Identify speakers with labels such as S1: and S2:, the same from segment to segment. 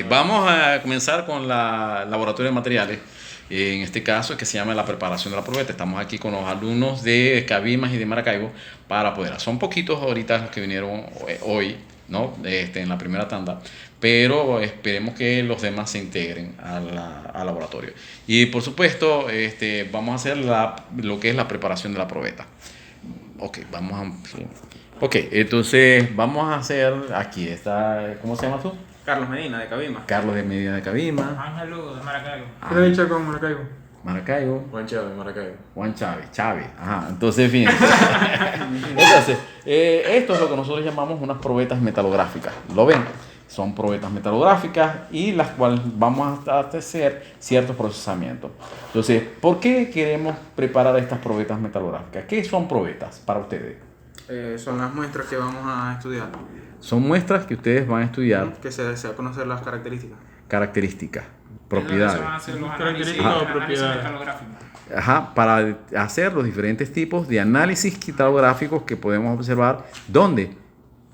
S1: Vamos a comenzar con la laboratorio de materiales. En este caso, que se llama la preparación de la probeta. Estamos aquí con los alumnos de Cabimas y de Maracaibo para poder. Son poquitos ahorita los que vinieron hoy, ¿no? En la primera tanda, pero esperemos que los demás se integren al laboratorio. Y por supuesto, vamos a hacer lo que es la preparación de la probeta. Ok, Ok, entonces vamos a hacer aquí está, ¿cómo se llama tú?
S2: Carlos Medina, de Cabima.
S1: Carlos de Medina de Cabima.
S3: Ángel Lugo, de Maracaibo.
S4: ¿Qué le he dicho con Maracaibo?
S1: Maracaibo.
S2: Juan Chávez, Maracaibo.
S1: Juan Chávez. Ajá, entonces fíjense. Entonces, esto es lo que nosotros llamamos unas probetas metalográficas. ¿Lo ven? Son probetas metalográficas y las cuales vamos a hacer ciertos procesamientos. Entonces, ¿por qué queremos preparar estas probetas metalográficas? ¿Qué son probetas para ustedes?
S2: Son las muestras que vamos a estudiar.
S1: Son muestras que ustedes van a estudiar.
S2: Que se desea conocer las características.
S1: Características, propiedades.
S4: Características o propiedades.
S1: Ajá, para hacer los diferentes tipos de análisis critalográficos que podemos observar. ¿Dónde?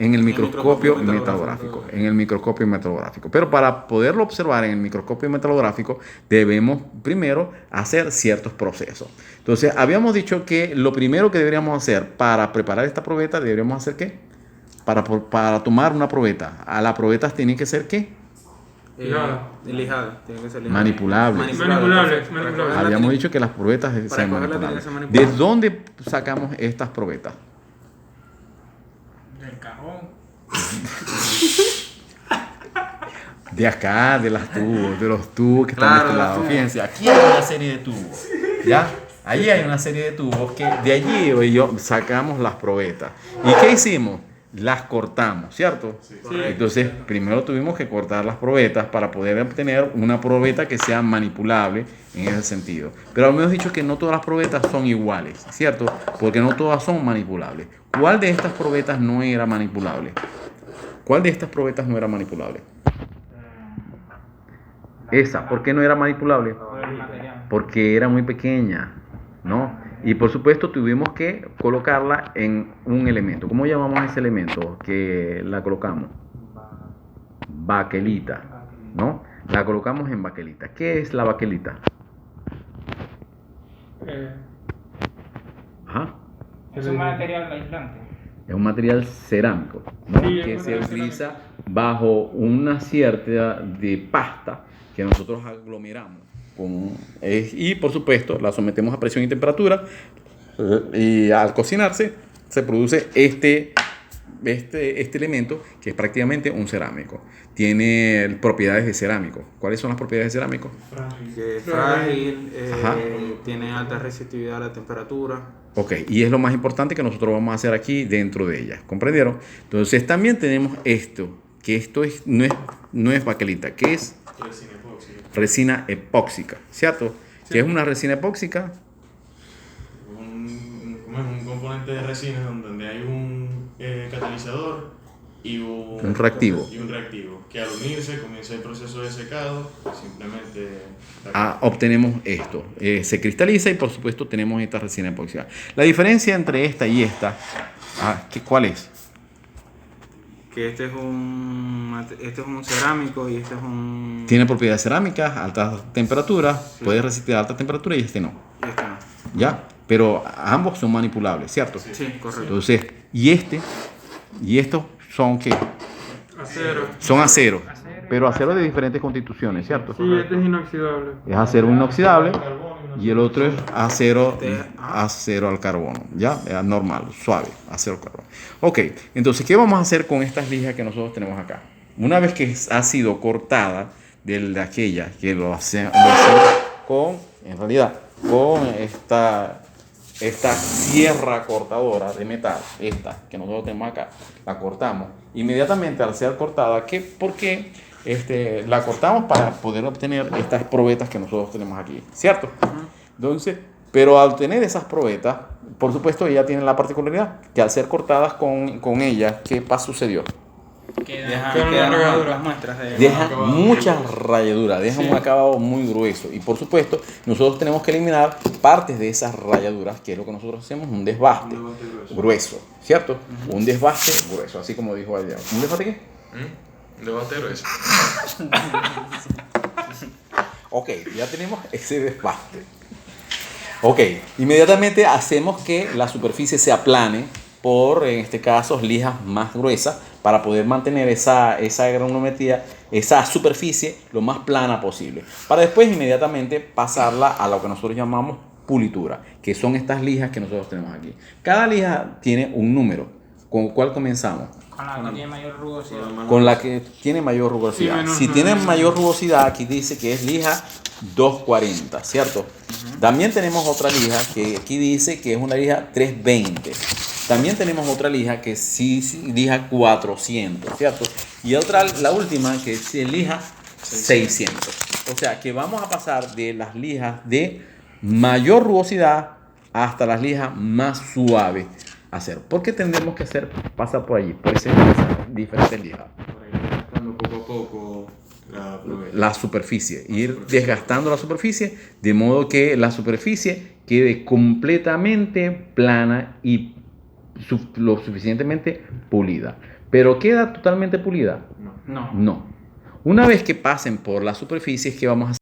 S1: En el microscopio metalográfico. En el microscopio metalográfico. Pero para poderlo observar en el microscopio metalográfico debemos primero hacer ciertos procesos. Entonces, habíamos dicho que lo primero que deberíamos hacer para preparar esta probeta, deberíamos hacer ¿qué? Para tomar una probeta. A la probeta tiene que ser ¿qué?
S2: Lijada. Tiene que ser lijada.
S1: Manipulables.
S4: Manipulables.
S1: Habíamos dicho que las probetas sean manipulables. ¿De dónde sacamos estas probetas?
S3: Del cajón.
S1: De acá, de los tubos que están de este lado. Fíjense, aquí hay una serie de tubos. ¿Ya? Allí hay una serie de tubos que de allí sacamos las probetas. ¿Y qué hicimos? Las cortamos, ¿cierto? Sí. Entonces, primero tuvimos que cortar las probetas para poder obtener una probeta que sea manipulable en ese sentido. Pero hemos dicho que no todas las probetas son iguales, ¿cierto? Porque no todas son manipulables. ¿Cuál de estas probetas no era manipulable? ¿Cuál de estas probetas no era manipulable? Esa, ¿por qué no era manipulable? Porque era muy pequeña, ¿no? Y por supuesto tuvimos que colocarla en un elemento. ¿Cómo llamamos a ese elemento que la colocamos? Baquelita, ¿no? La colocamos en baquelita. ¿Qué es la baquelita? Ajá.
S3: Es un material aislante.
S1: Es un material cerámico, ¿no?
S4: Sí,
S1: Que se utiliza bajo una cierta de pasta que nosotros aglomeramos. Y por supuesto la sometemos a presión y temperatura y al cocinarse se produce este elemento que es prácticamente un cerámico. Tiene propiedades de cerámico. ¿Cuáles son las propiedades de cerámico?
S2: Que es frágil, tiene alta resistividad a la temperatura.
S1: Ok, y es lo más importante que nosotros vamos a hacer aquí dentro de ella. ¿Comprendieron? Entonces también tenemos esto, que esto no es baquelita, que es resina epóxica, ¿cierto?
S2: Sí.
S1: ¿Qué es una resina epóxica?
S5: Un componente de resina donde hay un catalizador y
S1: un reactivo.
S5: Y un reactivo que al unirse comienza el proceso de secado, simplemente
S1: obtenemos esto. Se cristaliza y por supuesto tenemos esta resina epóxica. La diferencia entre esta y esta, ¿cuál es?
S2: Que este es un cerámico y este es un...
S1: Tiene propiedades cerámicas, altas temperaturas, sí. Puede resistir a alta temperatura y este no.
S2: Y este no.
S1: ¿Ya? Pero ambos son manipulables, ¿cierto?
S2: Sí, correcto.
S1: Entonces, y estos son ¿qué?
S4: Acero.
S1: Son acero, pero acero de diferentes constituciones, ¿cierto?
S4: Sí, este es inoxidable.
S1: Es acero inoxidable y el otro es acero al carbono, ¿ya? Es normal, suave, acero al carbono. Ok, entonces, ¿qué vamos a hacer con estas lijas que nosotros tenemos acá? Una vez que ha sido cortada de aquella, que lo hacemos con esta sierra cortadora de metal, esta que nosotros tenemos acá, la cortamos. Inmediatamente al ser cortada, ¿por qué la cortamos? Para poder obtener estas probetas que nosotros tenemos aquí, ¿cierto? Entonces, pero al tener esas probetas, por supuesto, ella tiene la particularidad que al ser cortadas con ellas, ¿qué sucedió?
S2: Quedan las muestras
S1: deja muchas rayaduras, deja un acabado muy grueso y por supuesto nosotros tenemos que eliminar partes de esas rayaduras, que es lo que nosotros hacemos, un desbaste grueso, ¿cierto? Un desbaste grueso, así como dijo allá. ¿Un desbaste qué?
S5: Debatero eso.
S1: Ok, ya tenemos ese desbaste. Ok, inmediatamente hacemos que la superficie se aplane por, en este caso, lijas más gruesas para poder mantener esa granulometría, esa superficie lo más plana posible. Para después inmediatamente pasarla a lo que nosotros llamamos pulitura, que son estas lijas que nosotros tenemos aquí. Cada lija tiene un número. ¿Con cuál comenzamos?
S3: Con la que tiene mayor rugosidad.
S1: Con la que tiene mayor rugosidad.
S4: Sí, menos
S1: Si tiene
S4: 9.
S1: mayor rugosidad, aquí dice que es lija 240, ¿cierto? También tenemos otra lija que aquí dice que es una lija 320. También tenemos otra lija que sí lija 400, ¿cierto? Y otra, la última, que es lija 600. O sea que vamos a pasar de las lijas de mayor rugosidad hasta las lijas más suaves a hacer. ¿Por qué tendremos que pasar por allí? Por esas diferentes lijas.
S5: Para ir gastando poco a poco la probeta.
S1: La superficie, ir desgastando la superficie de modo que la superficie quede completamente plana y lo suficientemente pulida. ¿Pero queda totalmente pulida?
S2: No.
S1: No. Una vez que pasen por la superficie es que vamos a